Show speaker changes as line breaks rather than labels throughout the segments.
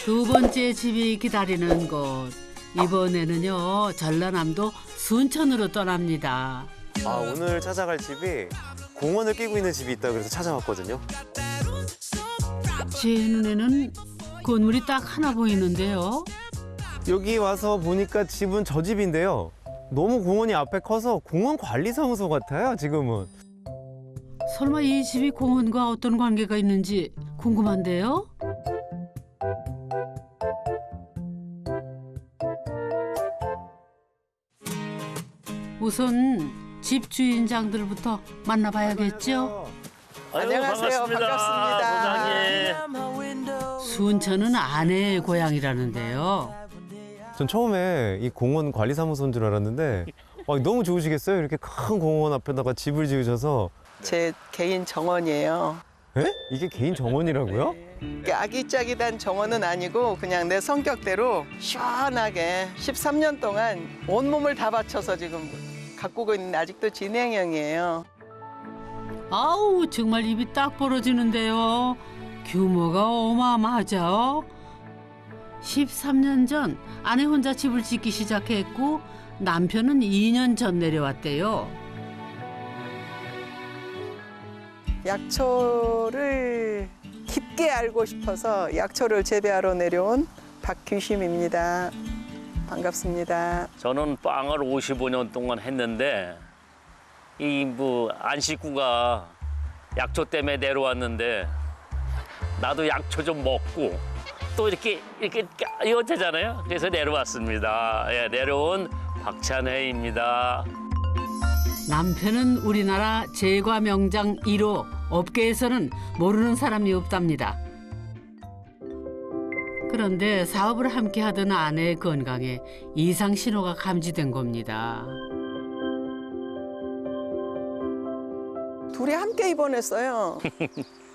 두 번째 집이 기다리는 곳. 이번에는요, 전라남도 순천으로 떠납니다.
아, 오늘 찾아갈 집이 공원을 끼고 있는 집이 있다고 그래서 찾아왔거든요.
제 눈에는 건물이 딱 하나 보이는데요.
여기 와서 보니까 집은 저 집인데요. 너무 공원이 앞에 커서 공원 관리사무소 같아요, 지금은.
설마 이 집이 공원과 어떤 관계가 있는지 궁금한데요. 우선 집 주인장들부터 만나봐야겠죠.
안녕하세요. 반갑습니다.
부장님.
순천은 아내의 고향이라는데요.
전 처음에 이 공원 관리사무소인 줄 알았는데 너무 좋으시겠어요? 이렇게 큰 공원 앞에다가 집을 지으셔서.
제 개인 정원이에요.
에? 이게 개인 정원이라고요?
아기자기한 정원은 아니고 그냥 내 성격대로 시원하게 13년 동안 온몸을 다 바쳐서 지금 가꾸고 있는 아직도 진행형이에요.
아우 정말 입이 딱 벌어지는데요. 규모가 어마어마하죠. 13년 전 아내 혼자 집을 짓기 시작했고 남편은 2년 전 내려왔대요.
약초를 깊게 알고 싶어서 약초를 재배하러 내려온 박규심입니다. 반갑습니다.
저는 빵을 55년 동안 했는데 이 안 식구가 약초 때문에 내려왔는데 나도 약초 좀 먹고 또 이렇게 이거 되잖아요. 그래서 내려왔습니다. 예, 내려온 박찬회입니다.
남편은 우리나라 제과 명장 1호, 업계에서는 모르는 사람이 없답니다. 그런데 사업을 함께 하던 아내의 건강에 이상 신호가 감지된 겁니다.
둘이 함께 입원했어요.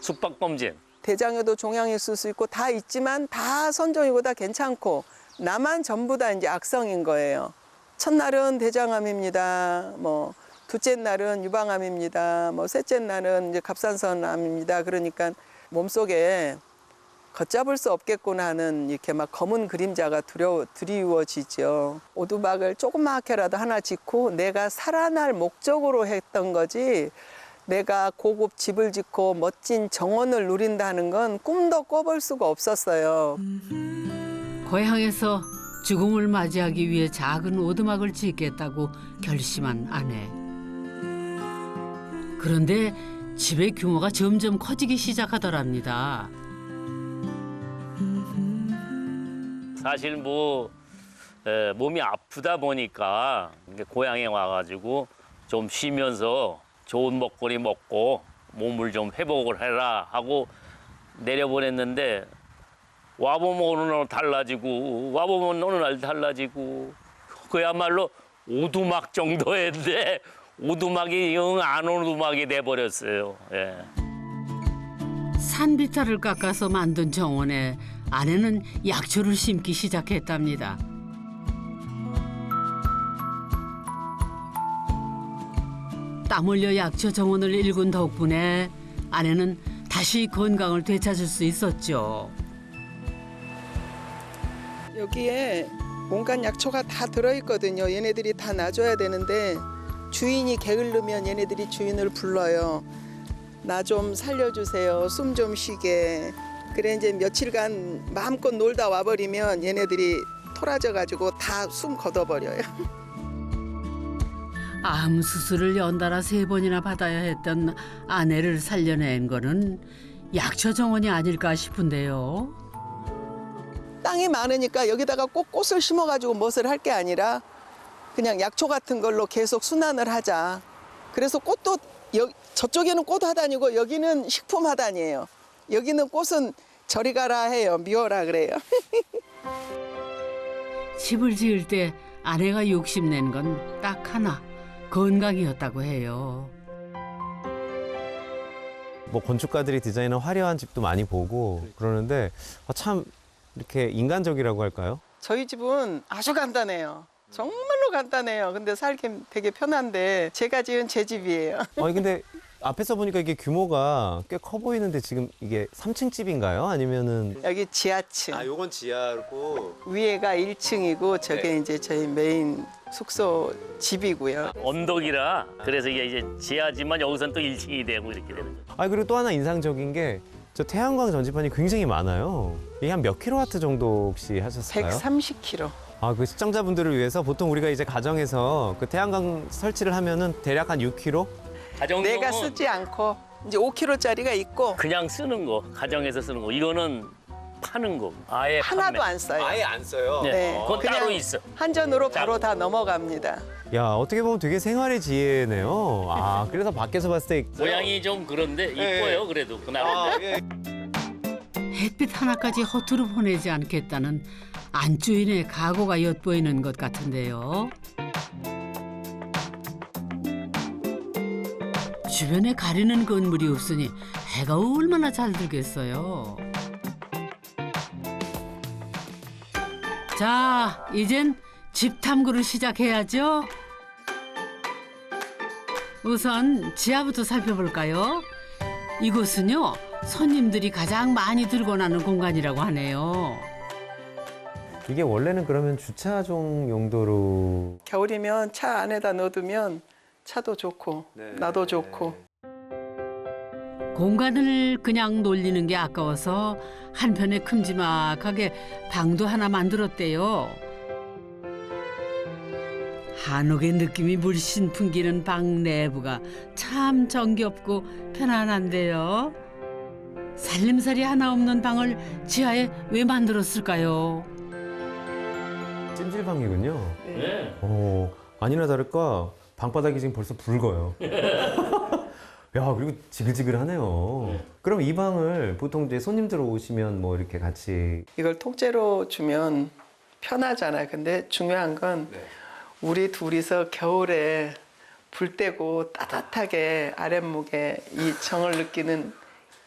숙박검진.
대장에도 종양이 있을 수 있고 다 있지만 다 선종이고 다 괜찮고 나만 전부 다 이제 악성인 거예요. 첫날은 대장암입니다. 뭐 둘째 날은 유방암입니다. 뭐 셋째 날은 이제 갑상선암입니다. 그러니까 몸속에 걷잡을 수 없겠구나 하는 이렇게 막 검은 그림자가 드리워지죠. 오두막을 조그맣게라도 하나 짓고 내가 살아날 목적으로 했던 거지 내가 고급 집을 짓고 멋진 정원을 누린다는 건 꿈도 꿔볼 수가 없었어요.
고향에서 죽음을 맞이하기 위해 작은 오두막을 짓겠다고 결심한 아내. 그런데 집의 규모가 점점 커지기 시작하더랍니다.
사실 몸이 아프다 보니까 고향에 와가지고 좀 쉬면서 좋은 먹거리 먹고 몸을 좀 회복을 해라 하고 내려보냈는데 와보면 어느 날 달라지고 와보면 어느 날 달라지고 그야말로 오두막 정도인데 오두막이 영 안 오두막이 돼버렸어요. 예.
산비탈을 깎아서 만든 정원에 아내는 약초를 심기 시작했답니다. 땀 흘려 약초 정원을 일군 덕분에 아내는 다시 건강을 되찾을 수 있었죠.
여기에 온갖 약초가 다 들어있거든요. 얘네들이 다 놔줘야 되는데 주인이 게으르면 얘네들이 주인을 불러요. 나 좀 살려주세요. 숨 좀 쉬게. 그래 이제 며칠간 마음껏 놀다 와버리면 얘네들이 토라져가지고 다 숨 걷어버려요.
암 수술을 연달아 3번이나 받아야 했던 아내를 살려낸 거는 약초 정원이 아닐까 싶은데요.
땅이 많으니까 여기다가 꼭 꽃을 심어가지고 무엇을 할 게 아니라 그냥 약초 같은 걸로 계속 순환을 하자. 그래서 꽃도 저쪽에는 꽃 하단이고 여기는 식품 하단이에요. 여기는 꽃은 저리 가라 해요. 미워라 그래요.
집을 지을 때 아내가 욕심낸 건 딱 하나, 건강이었다고 해요.
뭐 건축가들이 디자인한 화려한 집도 많이 보고 그러는데 참 이렇게 인간적이라고 할까요?
저희 집은 아주 간단해요. 정말로 간단해요. 근데 살기 되게 편한데 제가 지은 제 집이에요.
아니 근데 앞에서 보니까 이게 규모가 꽤 커 보이는데 지금 이게 3층 집인가요? 아니면은
여기 지하층.
요건 지하고
위에가 1층이고 저게 이제 저희 메인 숙소 집이고요.
언덕이라 그래서 이게 이제 지하지만 여기서는 또 1층이 되고 이렇게 되는 거죠.
그리고 또 하나 인상적인 게 저 태양광 전지판이 굉장히 많아요. 이게 한 몇 킬로와트 정도 혹시 하셨을까요?
130km.
그 시청자분들을 위해서 보통 우리가 이제 가정에서 그 태양광 설치를 하면은 대략 한 6kg?
가정용은
내가 쓰지 않고 이제 5kg짜리가 있고
그냥 쓰는 거, 가정에서 쓰는 거. 이거는 파는 거. 아예
하나도
판매.
안 써요.
안 써요.
네. 그건
그냥
따로 있어.
한전으로 바로 다 넘어갑니다.
야, 어떻게 보면 되게 생활의 지혜네요. 그래서 밖에서 봤을 때
모양이 좀 그런데 이뻐요. 그래도 그날.
햇빛 하나까지 허투루 보내지 않겠다는 안주인의 각오가 엿보이는 것 같은데요. 주변에 가리는 건물이 없으니 해가 얼마나 잘 들겠어요. 자, 이젠 집 탐구를 시작해야죠. 우선 지하부터 살펴볼까요? 이곳은요, 손님들이 가장 많이 들고 나는 공간이라고 하네요.
이게 원래는 그러면 주차종 용도로
겨울이면 차 안에다 넣어두면 차도 좋고 나도 좋고.
공간을 그냥 놀리는 게 아까워서 한편에 큼지막하게 방도 하나 만들었대요. 한옥의 느낌이 물씬 풍기는 방 내부가 참 정겹고 편안한데요. 살림살이 하나 없는 방을 지하에 왜 만들었을까요?
찜질방이군요.
네.
아니나 다를까 방바닥이 지금 벌써 붉어요. 야, 그리고 지글지글하네요. 그럼 이 방을 보통 이제 손님들 오시면 뭐 이렇게 같이
이걸 통째로 주면 편하잖아요. 근데 중요한 건 우리 둘이서 겨울에 불 떼고 따뜻하게 아랫목에 이 정을 느끼는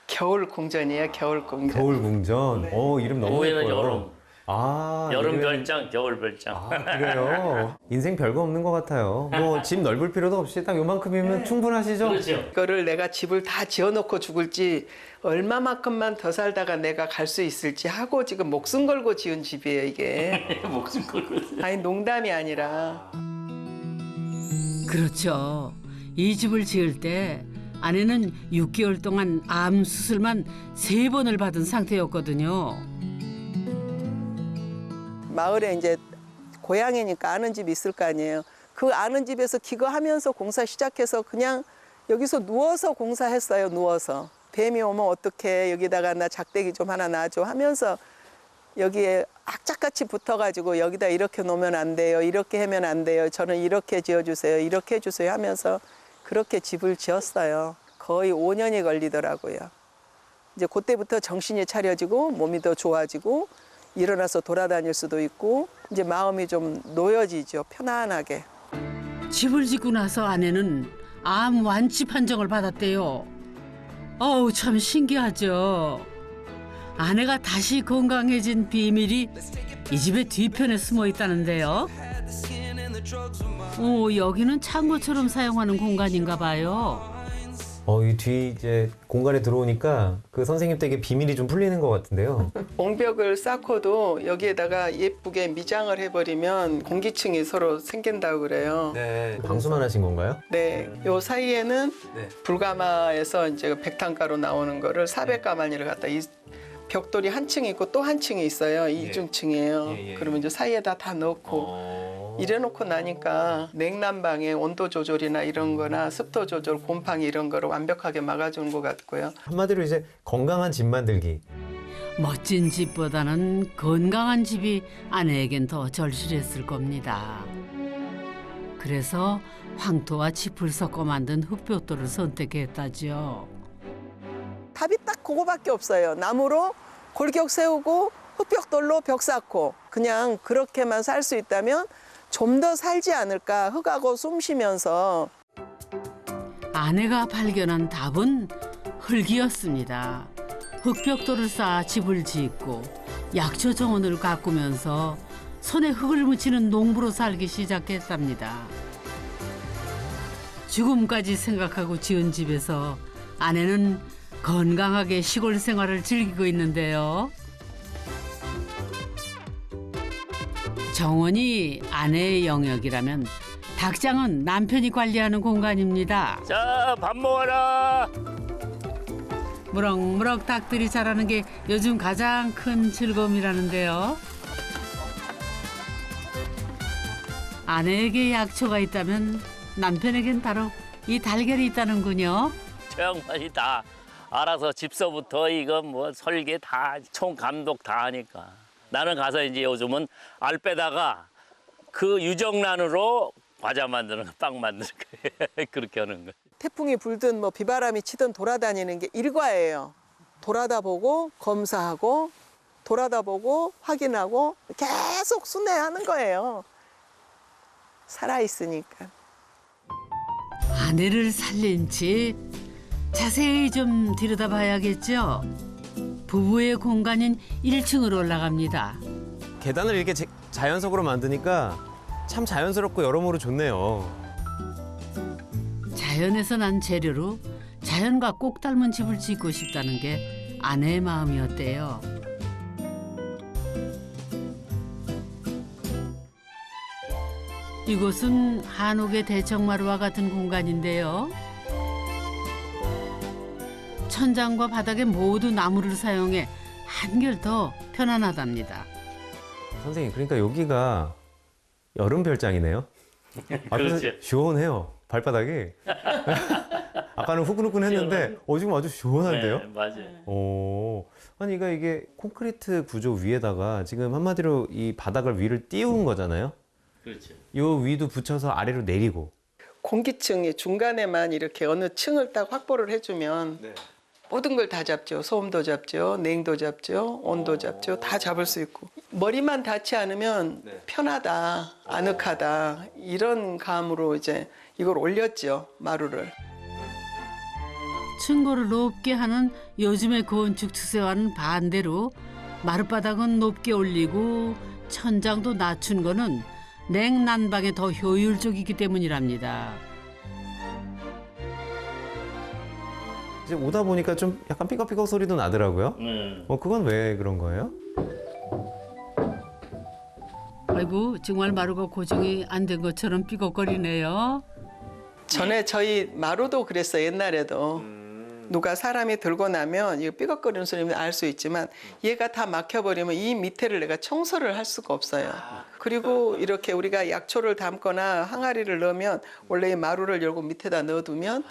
겨울 궁전이에요. 겨울 궁전.
겨울 궁전. 이름 너무
오후에는
예뻐요.
여름.
이름은-
여름 별장, 겨울 별장.
그래요? 인생 별거 없는 것 같아요. 뭐 집 넓을 필요도 없이 딱 요만큼이면 충분하시죠?
그렇죠.
이거를 내가 집을 다 지어놓고 죽을지 얼마만큼만 더 살다가 내가 갈 수 있을지 하고 지금 목숨 걸고 지은 집이에요, 이게.
목숨 걸고.
아니 농담이 아니라.
그렇죠. 이 집을 지을 때 아내는 6개월 동안 암 수술만 3번을 받은 상태였거든요.
마을에 이제 고향이니까 아는 집이 있을 거 아니에요. 그 아는 집에서 기거하면서 공사 시작해서 그냥 여기서 누워서 공사했어요. 누워서. 뱀이 오면 어떡해. 여기다가 나 작대기 좀 하나 놔줘 하면서 여기에 악착같이 붙어가지고 여기다 이렇게 놓으면 안 돼요. 이렇게 하면 안 돼요. 저는 이렇게 지어주세요. 이렇게 해주세요 하면서 그렇게 집을 지었어요. 거의 5년이 걸리더라고요. 이제 그때부터 정신이 차려지고 몸이 더 좋아지고 일어나서 돌아다닐 수도 있고 이제 마음이 좀 놓여지죠. 편안하게.
집을 짓고 나서 아내는 암 완치 판정을 받았대요. 어우, 참 신기하죠. 아내가 다시 건강해진 비밀이 이 집의 뒤편에 숨어 있다는데요. 여기는 창고처럼 사용하는 공간인가 봐요.
이 뒤 이제 공간에 들어오니까 그 선생님 댁에 비밀이 좀 풀리는 것 같은데요.
옹벽을 쌓고도 여기에다가 예쁘게 미장을 해버리면 공기층이 서로 생긴다고 그래요.
네. 방수만 하신 건가요?
네, 요 사이에는
네.
불가마에서 이제 백탄가루 나오는 거를 400가마니를 갖다 이 벽돌이 한 층이 있고 또 한 층이 있어요. 이중층이에요.
예.
그러면 이제 사이에다 다 넣고 이래놓고 나니까 냉난방의 온도 조절이나 이런 거나 습도 조절, 곰팡이 이런 거를 완벽하게 막아주는 것 같고요.
한마디로 이제 건강한 집 만들기.
멋진 집보다는 건강한 집이 아내에겐 더 절실했을 겁니다. 그래서 황토와 짚을 섞어 만든 흙벽돌을 선택했다죠.
답이 딱 그거밖에 없어요. 나무로 골격 세우고 흙벽돌로 벽 쌓고 그냥 그렇게만 살 수 있다면 좀 더 살지 않을까. 흙하고 숨 쉬면서.
아내가 발견한 답은 흙이었습니다. 흙벽돌을 쌓아 집을 짓고 약초 정원을 가꾸면서 손에 흙을 묻히는 농부로 살기 시작했답니다. 죽음까지 생각하고 지은 집에서 아내는 건강하게 시골 생활을 즐기고 있는데요. 정원이 아내의 영역이라면 닭장은 남편이 관리하는 공간입니다.
자, 밥 먹어라.
무럭무럭 닭들이 자라는 게 요즘 가장 큰 즐거움이라는데요. 아내에게 약초가 있다면 남편에겐 바로 이 달걀이 있다는군요.
정말이 다 알아서 집서부터 이거 뭐 설계 다 총 감독 다 하니까. 나는 가서 이제 요즘은 알 빼다가 그 유정란으로 과자 만드는 거, 빵 만드는 거 그렇게 하는 거.
태풍이 불든 뭐 비바람이 치든 돌아다니는 게 일과예요. 돌아다 보고 검사하고 돌아다 보고 확인하고 계속 순회하는 거예요. 살아있으니까.
아내를 살린 집 자세히 좀 들여다봐야겠죠. 부부의 공간인 1층으로 올라갑니다.
계단을 이렇게 자연석으로 만드니까 참 자연스럽고 여러모로 좋네요.
자연에서 난 재료로 자연과 꼭 닮은 집을 짓고 싶다는 게 아내의 마음이었대요. 이곳은 한옥의 대청마루와 같은 공간인데요. 천장과 바닥에 모두 나무를 사용해 한결 더 편안하답니다.
선생님, 그러니까 여기가 여름 별장이네요.
그렇죠.
시원해요. 발바닥이. 아까는 후끈후끈했는데 지금 아주 시원한데요.
네, 맞아요.
오, 아니 그러니까 이게 콘크리트 구조 위에다가 지금 한마디로 이 바닥을 위를 띄운 거잖아요.
그렇죠.
요 위도 붙여서 아래로 내리고.
공기층이 중간에만 이렇게 어느 층을 딱 확보를 해주면 모든 걸 다 잡죠. 소음도 잡죠. 냉도 잡죠. 온도 잡죠. 다 잡을 수 있고. 머리만 닿지 않으면 편하다, 아늑하다 이런 감으로 이제 이걸 올렸죠. 마루를.
층고를 높게 하는 요즘의 건축 추세와는 반대로 마룻바닥은 높게 올리고 천장도 낮춘 거는 냉난방에 더 효율적이기 때문이랍니다.
이제 오다 보니까 좀 약간 삐걱삐걱 소리도 나더라고요. 그건 왜 그런 거예요?
아이고 정말 마루가 고정이 안 된 것처럼 삐걱거리네요.
전에 저희 마루도 그랬어요. 옛날에도. 누가 사람이 들고 나면 이거 삐걱거리는 소리면 알 수 있지만 얘가 다 막혀버리면 이 밑에를 내가 청소를 할 수가 없어요. 그리고 이렇게 우리가 약초를 담거나 항아리를 넣으면 원래 이 마루를 열고 밑에다 넣어두면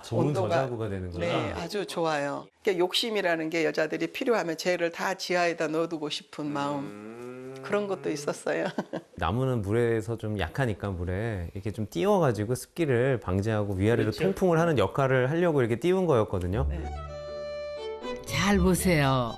좋은
온도가-
저자구가 되는구나.
네, 아주 좋아요. 그러니까 욕심이라는 게 여자들이 필요하면 쟤를 다 지하에다 넣어두고 싶은 마음. 그런 것도 있었어요.
나무는 물에서 좀 약하니까 물에 이렇게 좀 띄워가지고 습기를 방지하고 위아래로 통풍을 하는 역할을 하려고 이렇게 띄운 거였거든요.
잘 보세요.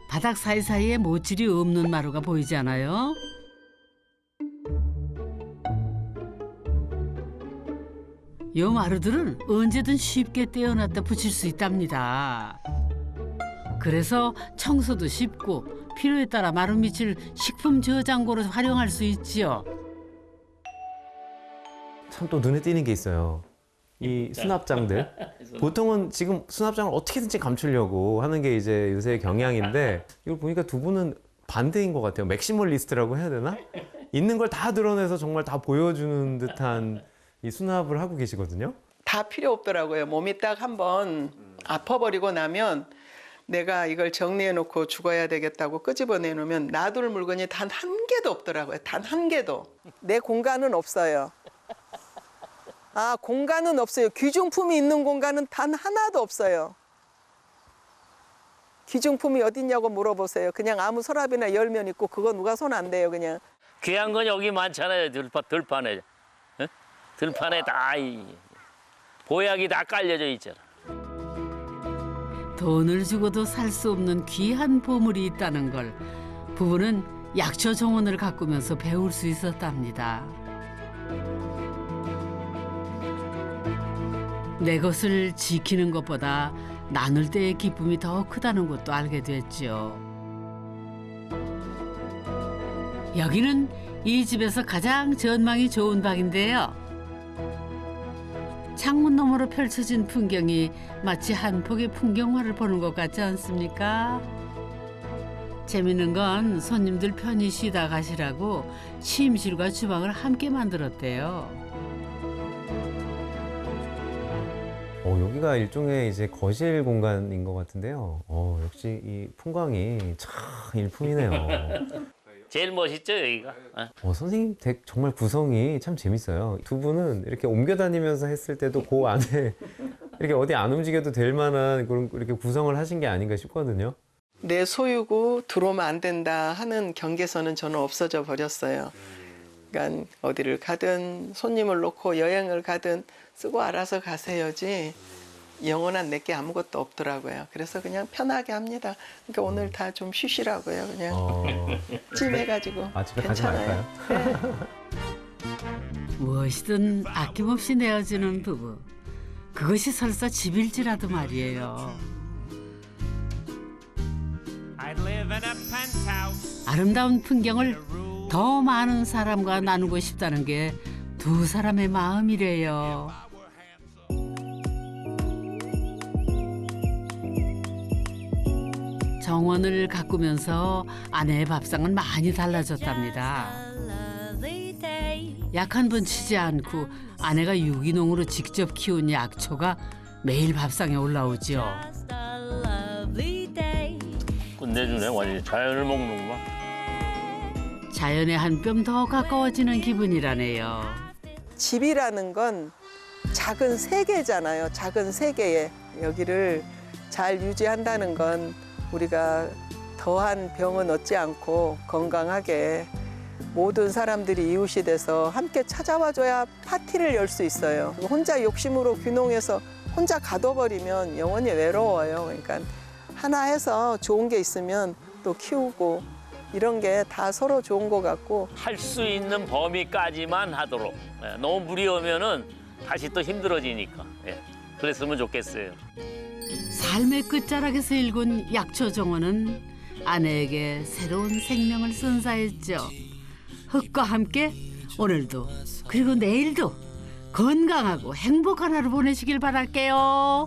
바닥 사이사이에 모질이 없는 마루가 보이지 않아요? 요 마루들은 언제든 쉽게 떼어놨다 붙일 수 있답니다. 그래서 청소도 쉽고 필요에 따라 마루 밑을 식품 저장고로 활용할 수 있지요.
참 또 눈에 띄는 게 있어요. 이 수납장들. 보통은 지금 수납장을 어떻게든지 감추려고 하는 게 이제 요새 경향인데 이걸 보니까 두 분은 반대인 것 같아요. 맥시멀리스트라고 해야 되나? 있는 걸 다 드러내서 정말 다 보여주는 듯한 이 수납을 하고 계시거든요.
다 필요 없더라고요. 몸이 딱 한번 아파버리고 나면 내가 이걸 정리해놓고 죽어야 되겠다고 끄집어내놓으면 놔둘 물건이 단 한 개도 없더라고요. 단 한 개도. 내 공간은 없어요. 아, 공간은 없어요. 귀중품이 있는 공간은 단 하나도 없어요. 귀중품이 어딨냐고 물어보세요. 그냥 아무 서랍이나 열면 있고 그거 누가 손 안 대요, 그냥.
귀한 건 여기 많잖아요. 들판에. 어? 들판에 다 보약이 다 깔려져 있잖아.
돈을 주고도 살 수 없는 귀한 보물이 있다는 걸 부부는 약초 정원을 가꾸면서 배울 수 있었답니다. 내 것을 지키는 것보다 나눌 때의 기쁨이 더 크다는 것도 알게 됐죠. 여기는 이 집에서 가장 전망이 좋은 방인데요. 창문 너머로 펼쳐진 풍경이 마치 한 폭의 풍경화를 보는 것 같지 않습니까? 재밌는 건 손님들 편히 쉬다 가시라고 침실과 주방을 함께 만들었대요.
여기가 일종의 이제 거실 공간인 것 같은데요. 역시 이 풍광이 참 일품이네요.
제일 멋있죠 여기가.
선생님 댁 정말 구성이 참 재밌어요. 두 분은 이렇게 옮겨 다니면서 했을 때도 그 안에 이렇게 어디 안 움직여도 될 만한 그런 이렇게 구성을 하신 게 아닌가 싶거든요.
내 소유고 들어오면 안 된다 하는 경계선은 저는 없어져 버렸어요. 그러니까 어디를 가든 손님을 놓고 여행을 가든 쓰고 알아서 가세요지 영원한 내게 아무것도 없더라고요. 그래서 그냥 편하게 합니다. 그러니까 오늘 다 좀 쉬시라고요. 그냥 찜해가지고
집에 가지
괜찮아요.
말까요?
무엇이든 아낌없이 내어주는 부부. 그것이 설사 집일지라도 말이에요. 아름다운 풍경을 더 많은 사람과 나누고 싶다는 게 두 사람의 마음이래요. 정원을 가꾸면서 아내의 밥상은 많이 달라졌답니다. 약 한 번 치지 않고 아내가 유기농으로 직접 키운 약초가 매일 밥상에 올라오죠.
끝내주네 완전히 자연을 먹는구만.
자연에 한 뼘 더 가까워지는 기분이라네요.
집이라는 건 작은 세계잖아요. 작은 세계에 여기를 잘 유지한다는 건 우리가 더한 병은 얻지 않고 건강하게 모든 사람들이 이웃이 돼서 함께 찾아와줘야 파티를 열 수 있어요. 혼자 욕심으로 귀농해서 혼자 가둬버리면 영원히 외로워요. 그러니까 하나 해서 좋은 게 있으면 또 키우고 이런 게 다 서로 좋은 것 같고
할 수 있는 범위까지만 하도록. 너무 무리하면은 다시 또 힘들어지니까. 그랬으면 좋겠어요.
삶의 끝자락에서 일군 약초 정원은 아내에게 새로운 생명을 선사했죠. 흙과 함께 오늘도 그리고 내일도 건강하고 행복한 하루 보내시길 바랄게요.